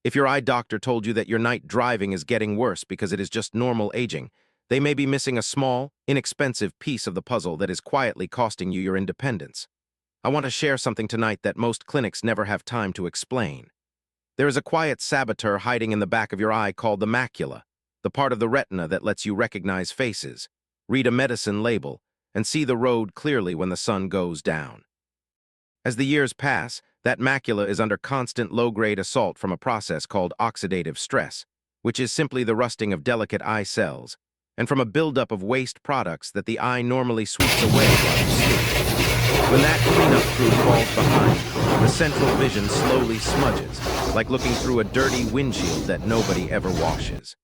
If your eye doctor told you that your night driving is getting worse because it is just normal aging, they may be missing a small, inexpensive piece of the puzzle that is quietly costing you your independence. I want to share something tonight that most clinics never have time to explain. There is a quiet saboteur hiding in the back of your eye called the macula, the part of the retina that lets you recognize faces, read a medicine label, and see the road clearly when the sun goes down. As the years pass, that macula is under constant low-grade assault from a process called oxidative stress, which is simply the rusting of delicate eye cells, and from a buildup of waste products that the eye normally sweeps away while you sleep. When that cleanup crew falls behind, the central vision slowly smudges, like looking through a dirty windshield that nobody ever washes.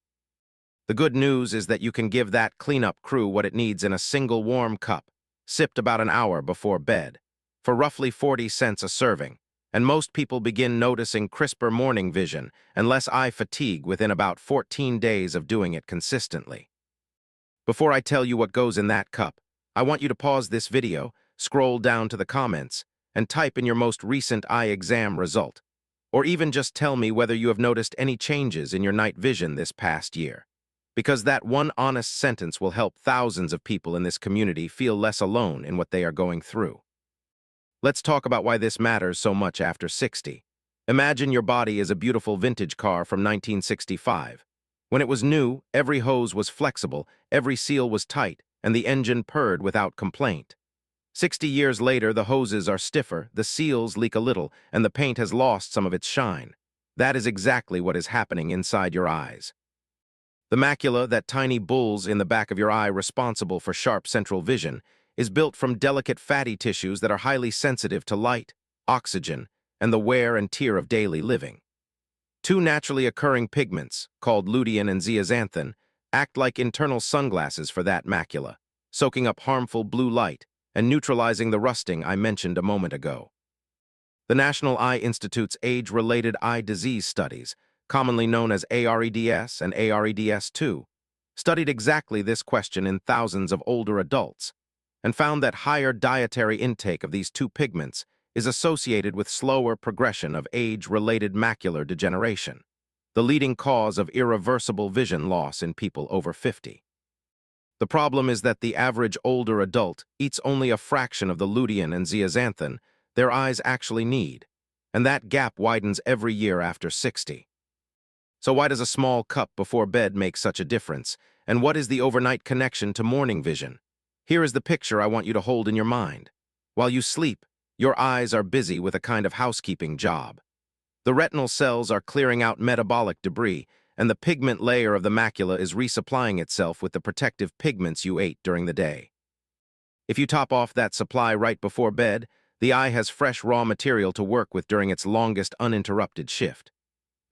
The good news is that you can give that cleanup crew what it needs in a single warm cup, sipped about an hour before bed, for roughly 40 cents a serving, and most people begin noticing crisper morning vision and less eye fatigue within about 14 days of doing it consistently. Before I tell you what goes in that cup, I want you to pause this video, scroll down to the comments, and type in your most recent eye exam result, or even just tell me whether you have noticed any changes in your night vision this past year. Because that one honest sentence will help thousands of people in this community feel less alone in what they are going through. Let's talk about why this matters so much after 60. Imagine your body is a beautiful vintage car from 1965. When it was new, every hose was flexible, every seal was tight, and the engine purred without complaint. 60 years later, the hoses are stiffer, the seals leak a little, and the paint has lost some of its shine. That is exactly what is happening inside your eyes. The macula, that tiny bulge in the back of your eye responsible for sharp central vision, is built from delicate fatty tissues that are highly sensitive to light, oxygen, and the wear and tear of daily living. Two naturally occurring pigments, called lutein and zeaxanthin, act like internal sunglasses for that macula, soaking up harmful blue light and neutralizing the rusting I mentioned a moment ago. The National Eye Institute's Age-Related Eye Disease Studies, commonly known as AREDS and AREDS2, studied exactly this question in thousands of older adults, and found that higher dietary intake of these two pigments is associated with slower progression of age-related macular degeneration, the leading cause of irreversible vision loss in people over 50. The problem is that the average older adult eats only a fraction of the lutein and zeaxanthin their eyes actually need, and that gap widens every year after 60. So why does a small cup before bed make such a difference, and what is the overnight connection to morning vision? Here is the picture I want you to hold in your mind. While you sleep, your eyes are busy with a kind of housekeeping job. The retinal cells are clearing out metabolic debris, and the pigment layer of the macula is resupplying itself with the protective pigments you ate during the day. If you top off that supply right before bed, the eye has fresh raw material to work with during its longest uninterrupted shift.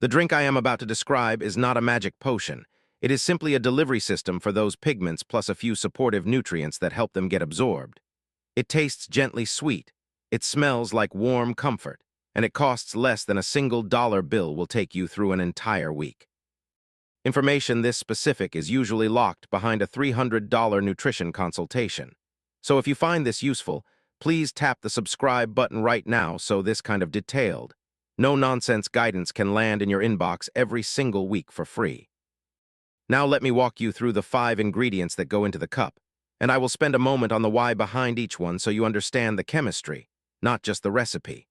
The drink I am about to describe is not a magic potion. It is simply a delivery system for those pigments plus a few supportive nutrients that help them get absorbed. It tastes gently sweet, it smells like warm comfort, and it costs less than a single dollar bill will take you through an entire week. Information this specific is usually locked behind a $300 nutrition consultation. So if you find this useful, please tap the subscribe button right now so this kind of detailed, no-nonsense guidance can land in your inbox every single week for free. Now let me walk you through the 5 ingredients that go into the cup, and I will spend a moment on the why behind each one so you understand the chemistry, not just the recipe.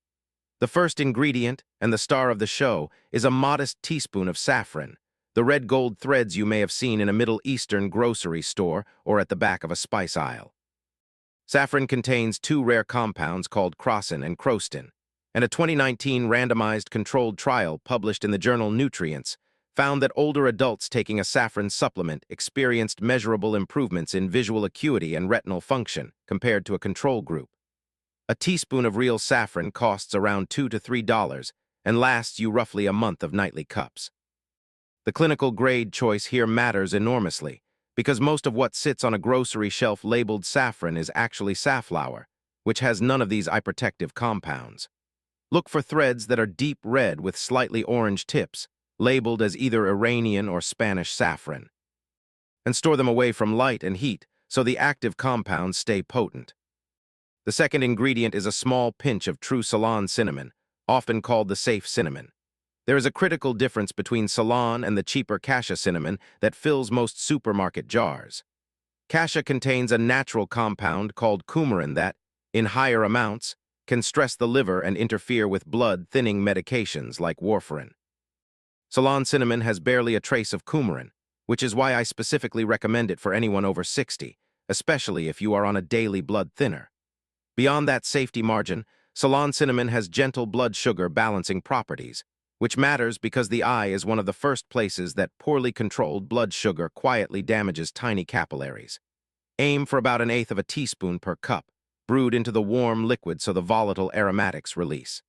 The first ingredient, and the star of the show, is a modest teaspoon of saffron, the red gold threads you may have seen in a Middle Eastern grocery store or at the back of a spice aisle. Saffron contains 2 rare compounds called crocin and crostin, and a 2019 randomized controlled trial published in the journal Nutrients found that older adults taking a saffron supplement experienced measurable improvements in visual acuity and retinal function compared to a control group. A teaspoon of real saffron costs around $2 to $3 and lasts you roughly a month of nightly cups. The clinical grade choice here matters enormously, because most of what sits on a grocery shelf labeled saffron is actually safflower, which has none of these eye protective compounds. Look for threads that are deep red with slightly orange tips, labeled as either Iranian or Spanish saffron. And store them away from light and heat so the active compounds stay potent. The second ingredient is a small pinch of true Ceylon cinnamon, often called the safe cinnamon. There is a critical difference between Ceylon and the cheaper cassia cinnamon that fills most supermarket jars. Cassia contains a natural compound called coumarin that, in higher amounts, can stress the liver and interfere with blood-thinning medications like warfarin. Ceylon cinnamon has barely a trace of coumarin, which is why I specifically recommend it for anyone over 60, especially if you are on a daily blood thinner. Beyond that safety margin, Ceylon cinnamon has gentle blood sugar balancing properties, which matters because the eye is one of the first places that poorly controlled blood sugar quietly damages tiny capillaries. Aim for about 1/8 of a teaspoon per cup, brewed into the warm liquid so the volatile aromatics release.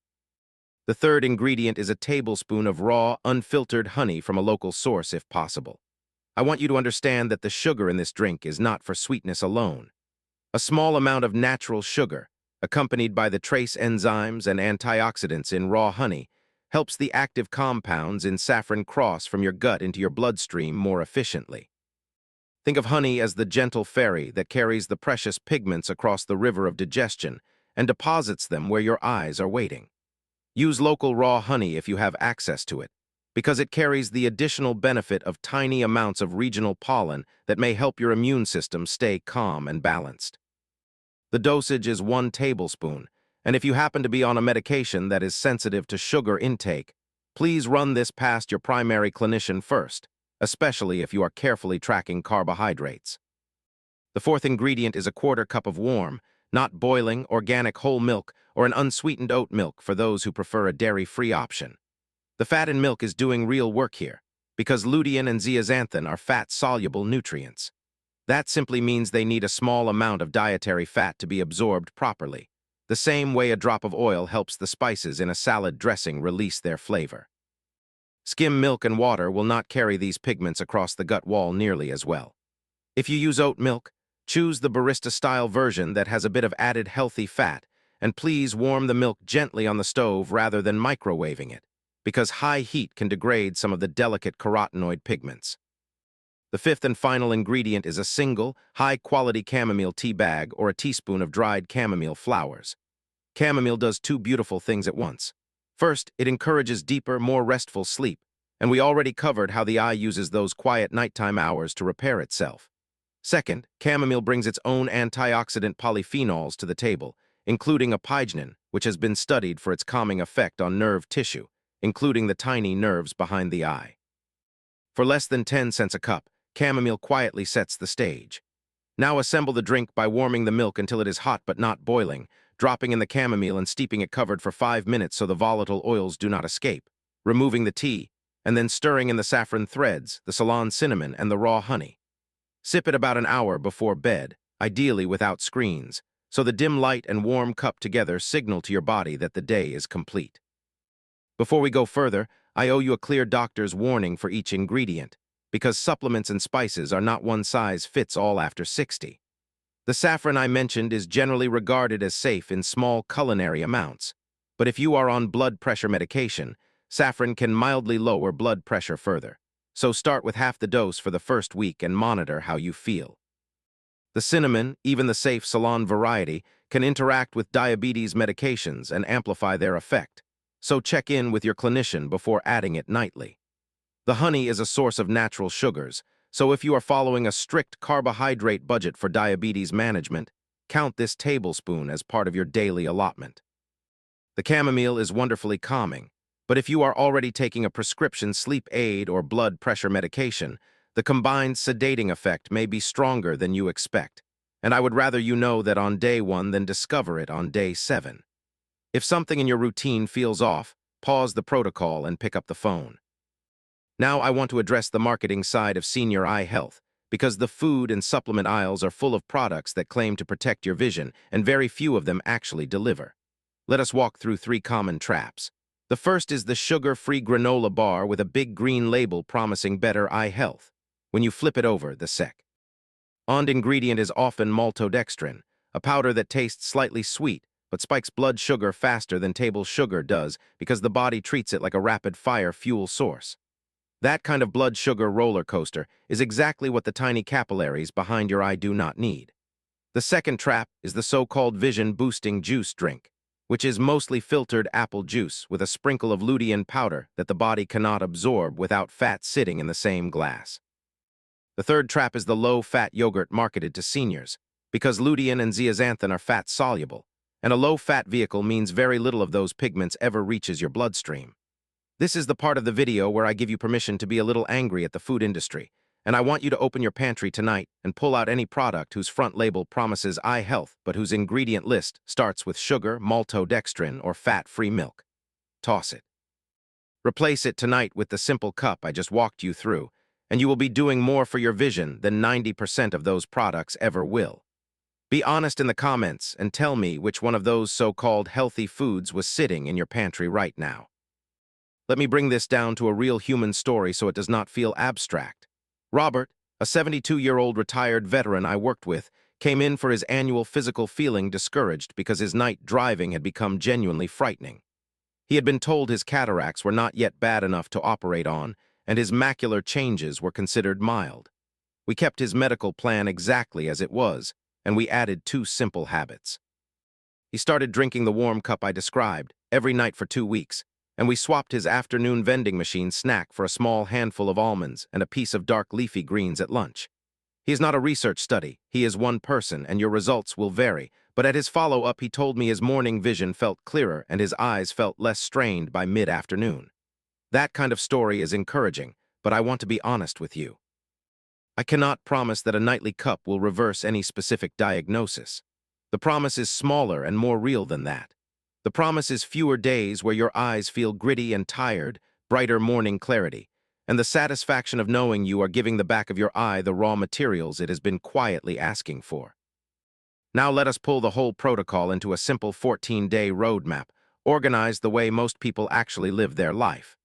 The third ingredient is a tablespoon of raw, unfiltered honey from a local source if possible. I want you to understand that the sugar in this drink is not for sweetness alone. A small amount of natural sugar, accompanied by the trace enzymes and antioxidants in raw honey, helps the active compounds in saffron cross from your gut into your bloodstream more efficiently. Think of honey as the gentle ferry that carries the precious pigments across the river of digestion and deposits them where your eyes are waiting. Use local raw honey if you have access to it, because it carries the additional benefit of tiny amounts of regional pollen that may help your immune system stay calm and balanced. The dosage is 1 tablespoon, and if you happen to be on a medication that is sensitive to sugar intake, please run this past your primary clinician first, especially if you are carefully tracking carbohydrates. The fourth ingredient is a 1/4 cup of warm, not boiling, organic whole milk or an unsweetened oat milk for those who prefer a dairy-free option. The fat in milk is doing real work here, because lutein and zeaxanthin are fat-soluble nutrients. That simply means they need a small amount of dietary fat to be absorbed properly, the same way a drop of oil helps the spices in a salad dressing release their flavor. Skim milk and water will not carry these pigments across the gut wall nearly as well. If you use oat milk, choose the barista-style version that has a bit of added healthy fat, and please warm the milk gently on the stove rather than microwaving it, because high heat can degrade some of the delicate carotenoid pigments. The fifth and final ingredient is a single, high-quality chamomile tea bag or a teaspoon of dried chamomile flowers. Chamomile does 2 beautiful things at once. First, it encourages deeper, more restful sleep, and we already covered how the eye uses those quiet nighttime hours to repair itself. Second, chamomile brings its own antioxidant polyphenols to the table, including apignin, which has been studied for its calming effect on nerve tissue, including the tiny nerves behind the eye. For less than 10 cents a cup, chamomile quietly sets the stage. Now assemble the drink by warming the milk until it is hot but not boiling, dropping in the chamomile and steeping it covered for 5 minutes so the volatile oils do not escape, removing the tea, and then stirring in the saffron threads, the Ceylon cinnamon, and the raw honey. Sip it about an hour before bed, ideally without screens, so the dim light and warm cup together signal to your body that the day is complete. Before we go further, I owe you a clear doctor's warning for each ingredient, because supplements and spices are not one size fits all after 60. The saffron I mentioned is generally regarded as safe in small culinary amounts, but if you are on blood pressure medication, saffron can mildly lower blood pressure further, so start with half the dose for the first week and monitor how you feel. The cinnamon, even the safe Ceylon variety, can interact with diabetes medications and amplify their effect, so check in with your clinician before adding it nightly. The honey is a source of natural sugars, so if you are following a strict carbohydrate budget for diabetes management, count this tablespoon as part of your daily allotment. The chamomile is wonderfully calming, but if you are already taking a prescription sleep aid or blood pressure medication, the combined sedating effect may be stronger than you expect, and I would rather you know that on day 1 than discover it on day 7. If something in your routine feels off, pause the protocol and pick up the phone. Now I want to address the marketing side of senior eye health, because the food and supplement aisles are full of products that claim to protect your vision, and very few of them actually deliver. Let us walk through 3 common traps. The first is the sugar-free granola bar with a big green label promising better eye health. When you flip it over, the second ingredient is often maltodextrin, a powder that tastes slightly sweet, but spikes blood sugar faster than table sugar does because the body treats it like a rapid-fire fuel source. That kind of blood sugar roller coaster is exactly what the tiny capillaries behind your eye do not need. The second trap is the so-called vision-boosting juice drink. which is mostly filtered apple juice with a sprinkle of lutein powder that the body cannot absorb without fat sitting in the same glass. The third trap is the low-fat yogurt marketed to seniors, because lutein and zeaxanthin are fat-soluble, and a low-fat vehicle means very little of those pigments ever reaches your bloodstream. This is the part of the video where I give you permission to be a little angry at the food industry, and I want you to open your pantry tonight and pull out any product whose front label promises eye health but whose ingredient list starts with sugar, maltodextrin, or fat-free milk. Toss it. Replace it tonight with the simple cup I just walked you through, and you will be doing more for your vision than 90% of those products ever will. Be honest in the comments and tell me which one of those so-called healthy foods was sitting in your pantry right now. Let me bring this down to a real human story so it does not feel abstract. Robert, a 72-year-old retired veteran I worked with, came in for his annual physical feeling discouraged because his night driving had become genuinely frightening. He had been told his cataracts were not yet bad enough to operate on, and his macular changes were considered mild. We kept his medical plan exactly as it was, and we added 2 simple habits. He started drinking the warm cup I described every night for 2 weeks, and we swapped his afternoon vending machine snack for a small handful of almonds and a piece of dark leafy greens at lunch. He is not a research study, he is one person, and your results will vary, but at his follow-up he told me his morning vision felt clearer and his eyes felt less strained by mid-afternoon. That kind of story is encouraging, but I want to be honest with you. I cannot promise that a nightly cup will reverse any specific diagnosis. The promise is smaller and more real than that. The promise is fewer days where your eyes feel gritty and tired, brighter morning clarity, and the satisfaction of knowing you are giving the back of your eye the raw materials it has been quietly asking for. Now let us pull the whole protocol into a simple 14-day roadmap, organized the way most people actually live their life.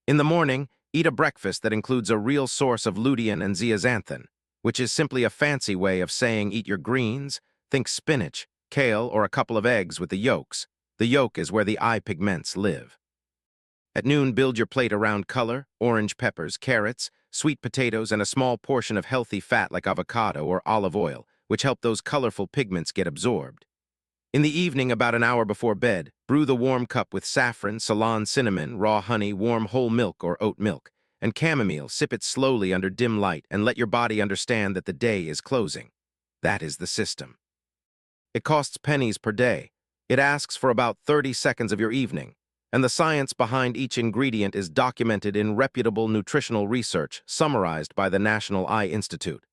In the morning, eat a breakfast that includes a real source of lutein and zeaxanthin, which is simply a fancy way of saying eat your greens, think spinach, kale, or a couple of eggs with the yolks. The yolk is where the eye pigments live. At noon, build your plate around color, orange peppers, carrots, sweet potatoes, and a small portion of healthy fat like avocado or olive oil, which help those colorful pigments get absorbed. In the evening, about an hour before bed, brew the warm cup with saffron, Ceylon cinnamon, raw honey, warm whole milk or oat milk, and chamomile. Sip it slowly under dim light and let your body understand that the day is closing. That is the system. It costs pennies per day. It asks for about 30 seconds of your evening, and the science behind each ingredient is documented in reputable nutritional research summarized by the National Eye Institute,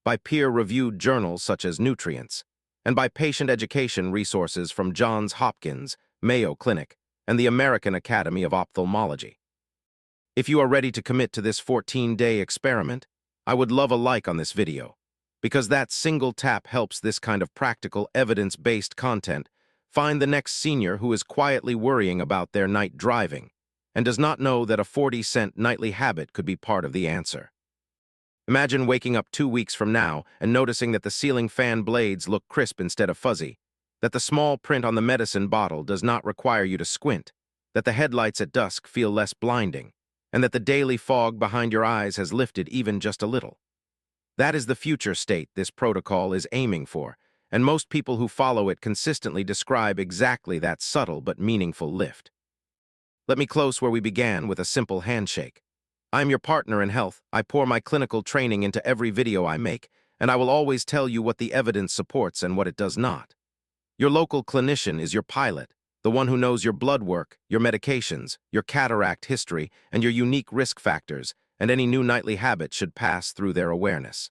by peer-reviewed journals such as Nutrients, and by patient education resources from Johns Hopkins, Mayo Clinic, and the American Academy of Ophthalmology. If you are ready to commit to this 14-day experiment, I would love a like on this video, because that single tap helps this kind of practical, evidence-based content find the next senior who is quietly worrying about their night driving and does not know that a 40-cent nightly habit could be part of the answer. Imagine waking up 2 weeks from now and noticing that the ceiling fan blades look crisp instead of fuzzy, that the small print on the medicine bottle does not require you to squint, that the headlights at dusk feel less blinding, and that the daily fog behind your eyes has lifted even just a little. That is the future state this protocol is aiming for, and most people who follow it consistently describe exactly that subtle but meaningful lift. Let me close where we began with a simple handshake. I'm your partner in health. I pour my clinical training into every video I make, and I will always tell you what the evidence supports and what it does not. Your local clinician is your pilot, the one who knows your blood work, your medications, your cataract history, and your unique risk factors, and any new nightly habit should pass through their awareness.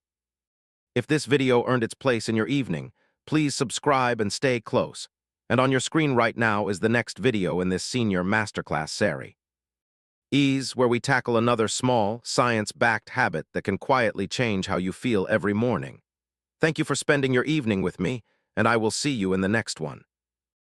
If this video earned its place in your evening, please subscribe and stay close. And on your screen right now is the next video in this senior masterclass series. Ease, where we tackle another small, science-backed habit that can quietly change how you feel every morning. Thank you for spending your evening with me, and I will see you in the next one.